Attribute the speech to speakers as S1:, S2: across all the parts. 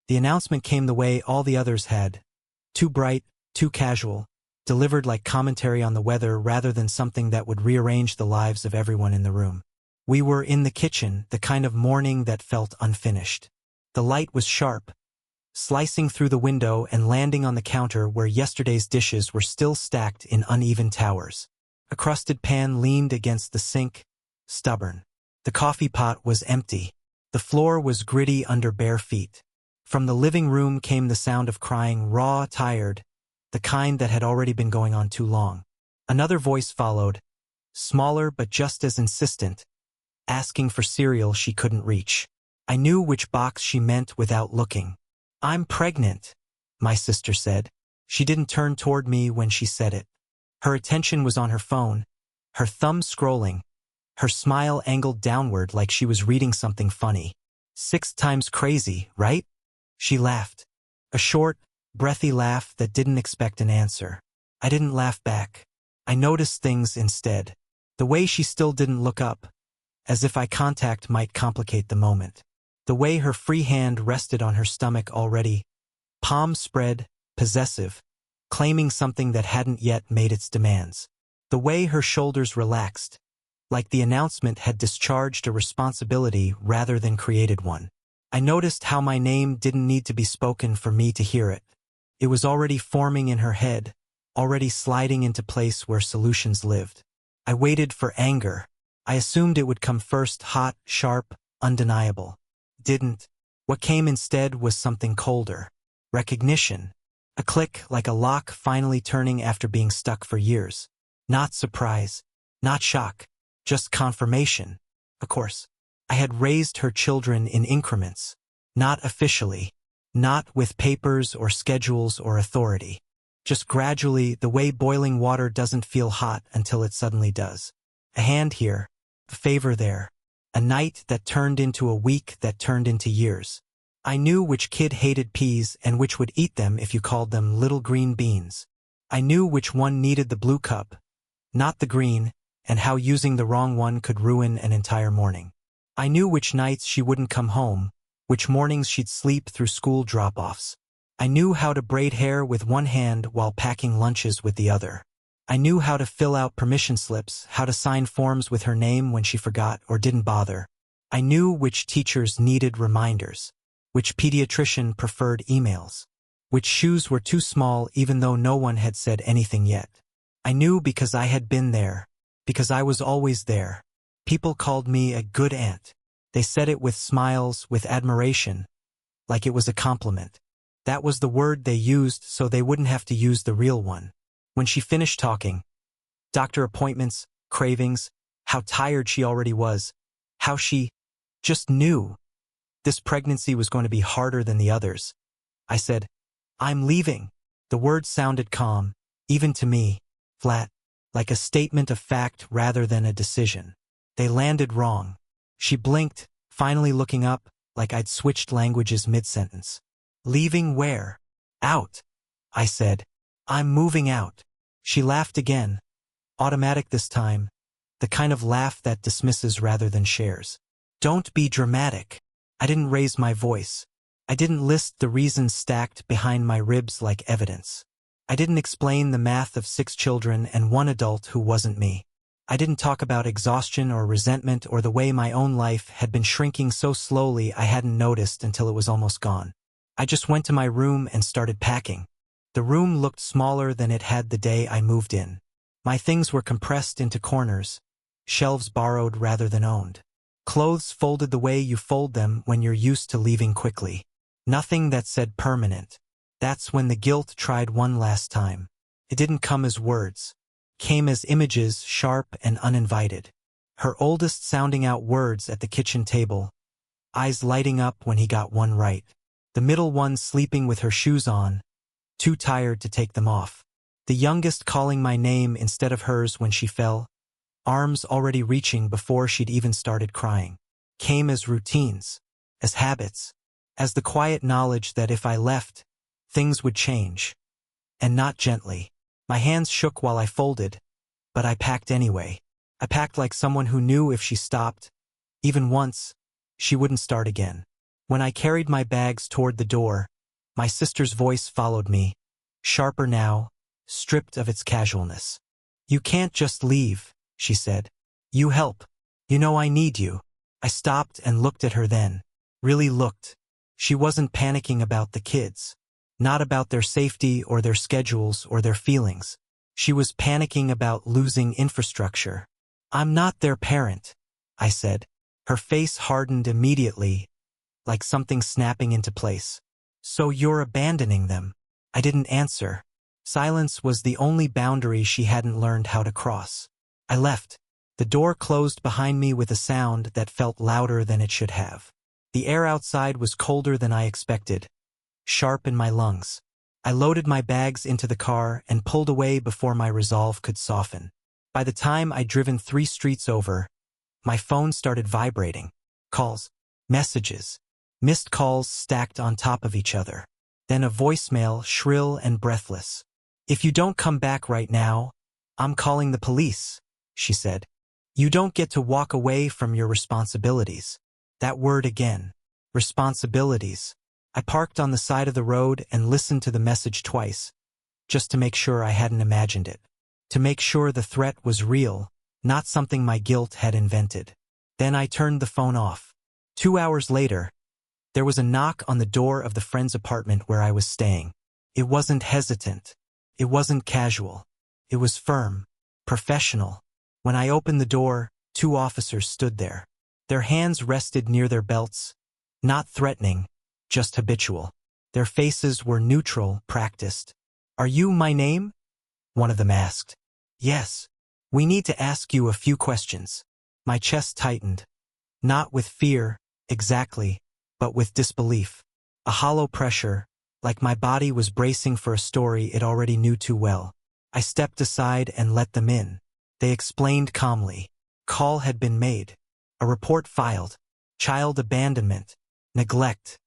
S1: The announcement came the way all the others had. Too bright, too casual, delivered like commentary on the weather rather than something that would rearrange the lives of everyone in the room. We were in the kitchen, the kind of morning that felt unfinished. The light was sharp, slicing through the window and landing on the counter where yesterday's dishes were still stacked in uneven towers. A crusted pan leaned against the sink, stubborn. The coffee pot was empty. The floor was gritty under bare feet. From the living room came the sound of crying, raw, tired, the kind that had already been going on too long. Another voice followed, smaller but just as insistent, asking for cereal she couldn't reach. I knew which box she meant without looking. "I'm pregnant," my sister said. She didn't turn toward me when she said it. Her attention was on her phone, her thumb scrolling, her smile angled downward like she was reading something funny. 6 times crazy, right? She laughed. A short, breathy laugh that didn't expect an answer. I didn't laugh back. I noticed things instead. The way she still didn't look up, as if eye contact might complicate the moment. The way her free hand rested on her stomach already, palms spread, possessive, claiming something that hadn't yet made its demands. The way her shoulders relaxed, like the announcement had discharged a responsibility rather than created one. I noticed how my name didn't need to be spoken for me to hear it. It was already forming in her head, already sliding into place where solutions lived. I waited for anger. I assumed it would come first, hot, sharp, undeniable. Didn't. What came instead was something colder. Recognition. A click like a lock finally turning after being stuck for years. Not surprise. Not shock. Just confirmation. Of course. I had raised her children in increments. Not officially. Not with papers or schedules or authority. Just gradually, the way boiling water doesn't feel hot until it suddenly does. A hand here. A favor there. A night that turned into a week that turned into years. I knew which kid hated peas and which would eat them if you called them little green beans. I knew which one needed the blue cup, not the green, and how using the wrong one could ruin an entire morning. I knew which nights she wouldn't come home, which mornings she'd sleep through school drop-offs. I knew how to braid hair with one hand while packing lunches with the other. I knew how to fill out permission slips, how to sign forms with her name when she forgot or didn't bother. I knew which teachers needed reminders, which pediatrician preferred emails, which shoes were too small even though no one had said anything yet. I knew because I had been there, because I was always there. People called me a good aunt. They said it with smiles, with admiration, like it was a compliment. That was the word they used so they wouldn't have to use the real one. When she finished talking, doctor appointments, cravings, how tired she already was, how she just knew this pregnancy was going to be harder than the others. I said, "I'm leaving." The words sounded calm, even to me, flat, like a statement of fact rather than a decision. They landed wrong. She blinked, finally looking up, like I'd switched languages mid-sentence. "Leaving where?" "Out," I said. "I'm moving out." She laughed again, automatic this time, the kind of laugh that dismisses rather than shares. "Don't be dramatic." I didn't raise my voice. I didn't list the reasons stacked behind my ribs like evidence. I didn't explain the math of 6 children and 1 adult who wasn't me. I didn't talk about exhaustion or resentment or the way my own life had been shrinking so slowly I hadn't noticed until it was almost gone. I just went to my room and started packing. The room looked smaller than it had the day I moved in. My things were compressed into corners, shelves borrowed rather than owned. Clothes folded the way you fold them when you're used to leaving quickly. Nothing that said permanent. That's when the guilt tried one last time. It didn't come as words. Came as images, sharp and uninvited. Her oldest sounding out words at the kitchen table, eyes lighting up when he got one right. The middle one sleeping with her shoes on, too tired to take them off. The youngest calling my name instead of hers when she fell, arms already reaching before she'd even started crying. Came as routines, as habits, as the quiet knowledge that if I left, things would change. And not gently. My hands shook while I folded, but I packed anyway. I packed like someone who knew if she stopped, even once, she wouldn't start again. When I carried my bags toward the door, my sister's voice followed me, sharper now, stripped of its casualness. "You can't just leave," she said. "You help. You know I need you." I stopped and looked at her then. Really looked. She wasn't panicking about the kids. Not about their safety or their schedules or their feelings. She was panicking about losing infrastructure. "I'm not their parent," I said. Her face hardened immediately, like something snapping into place. "So you're abandoning them?" I didn't answer. Silence was the only boundary she hadn't learned how to cross. I left. The door closed behind me with a sound that felt louder than it should have. The air outside was colder than I expected, sharp in my lungs. I loaded my bags into the car and pulled away before my resolve could soften. By the time I'd driven 3 streets over, my phone started vibrating. Calls, messages, missed calls stacked on top of each other. Then a voicemail, shrill and breathless. "If you don't come back right now, I'm calling the police," she said. "You don't get to walk away from your responsibilities." That word again. Responsibilities. I parked on the side of the road and listened to the message twice, just to make sure I hadn't imagined it. To make sure the threat was real, not something my guilt had invented. Then I turned the phone off. 2 hours later, there was a knock on the door of the friend's apartment where I was staying. It wasn't hesitant. It wasn't casual. It was firm, professional. When I opened the door, 2 officers stood there. Their hands rested near their belts, not threatening, just habitual. Their faces were neutral, practiced. "Are you my name?" one of them asked. "Yes. We need to ask you a few questions." My chest tightened. Not with fear, exactly, but with disbelief. A hollow pressure, like my body was bracing for a story it already knew too well. I stepped aside and let them in. They explained calmly. Call had been made. A report filed. Child abandonment. Neglect.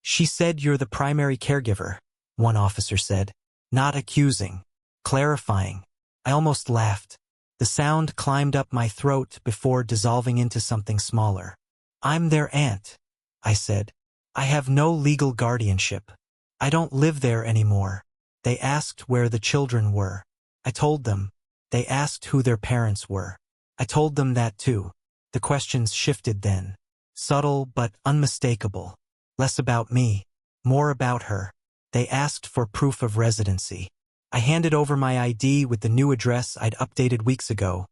S1: "She said you're the primary caregiver," one officer said. Not accusing. Clarifying. I almost laughed. The sound climbed up my throat before dissolving into something smaller. "I'm their aunt," I said. "I have no legal guardianship. I don't live there anymore." They asked where the children were. I told them. They asked who their parents were. I told them that too. The questions shifted then. Subtle but unmistakable. Less about me, more about her. They asked for proof of residency. I handed over my ID with the new address I'd updated weeks ago,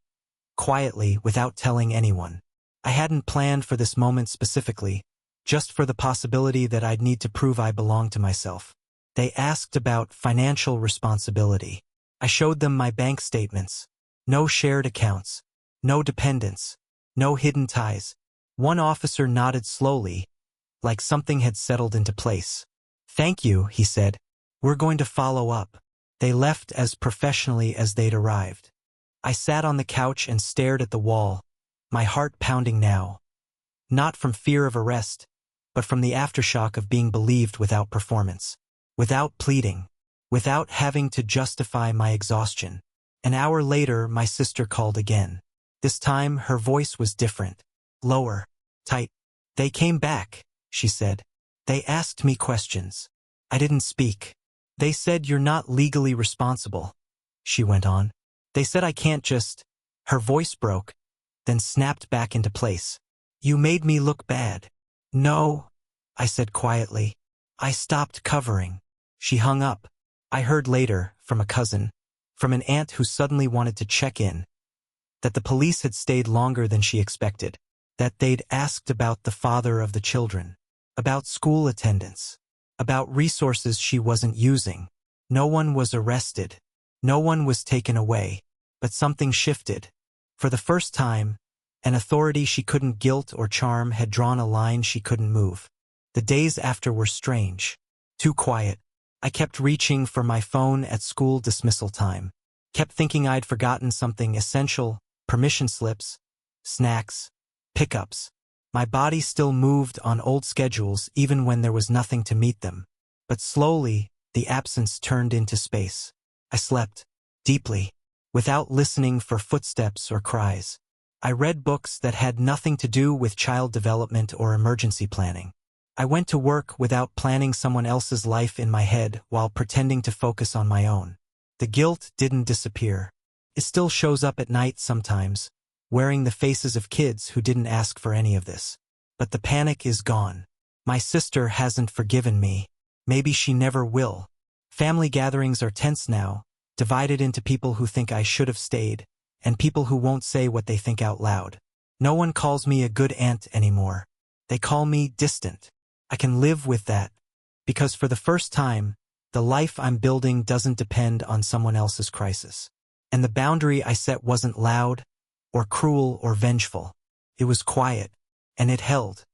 S1: quietly, without telling anyone. I hadn't planned for this moment specifically, just for the possibility that I'd need to prove I belonged to myself. They asked about financial responsibility. I showed them my bank statements. No shared accounts. No dependents. No hidden ties. One officer nodded slowly, like something had settled into place. "Thank you," he said. "We're going to follow up." They left as professionally as they'd arrived. I sat on the couch and stared at the wall, my heart pounding now. Not from fear of arrest, but from the aftershock of being believed without performance, without pleading, without having to justify my exhaustion. An hour later, my sister called again. This time, her voice was different, lower, tight. "They came back," she said. "They asked me questions." I didn't speak. "They said you're not legally responsible," she went on. "They said I can't just—" Her voice broke, then snapped back into place. "You made me look bad." "No," I said quietly. "I stopped covering." She hung up. I heard later, from a cousin, from an aunt who suddenly wanted to check in, that the police had stayed longer than she expected, that they'd asked about the father of the children, about school attendance, about resources she wasn't using. No one was arrested. No one was taken away. But something shifted. For the first time, an authority she couldn't guilt or charm had drawn a line she couldn't move. The days after were strange. Too quiet. I kept reaching for my phone at school dismissal time. Kept thinking I'd forgotten something essential, permission slips, snacks, pickups. My body still moved on old schedules even when there was nothing to meet them. But slowly, the absence turned into space. I slept, deeply, without listening for footsteps or cries. I read books that had nothing to do with child development or emergency planning. I went to work without planning someone else's life in my head while pretending to focus on my own. The guilt didn't disappear. It still shows up at night sometimes, wearing the faces of kids who didn't ask for any of this. But the panic is gone. My sister hasn't forgiven me. Maybe she never will. Family gatherings are tense now, divided into people who think I should have stayed, and people who won't say what they think out loud. No one calls me a good aunt anymore. They call me distant. I can live with that, because for the first time, the life I'm building doesn't depend on someone else's crisis. And the boundary I set wasn't loud, or cruel, or vengeful. It was quiet, and it held.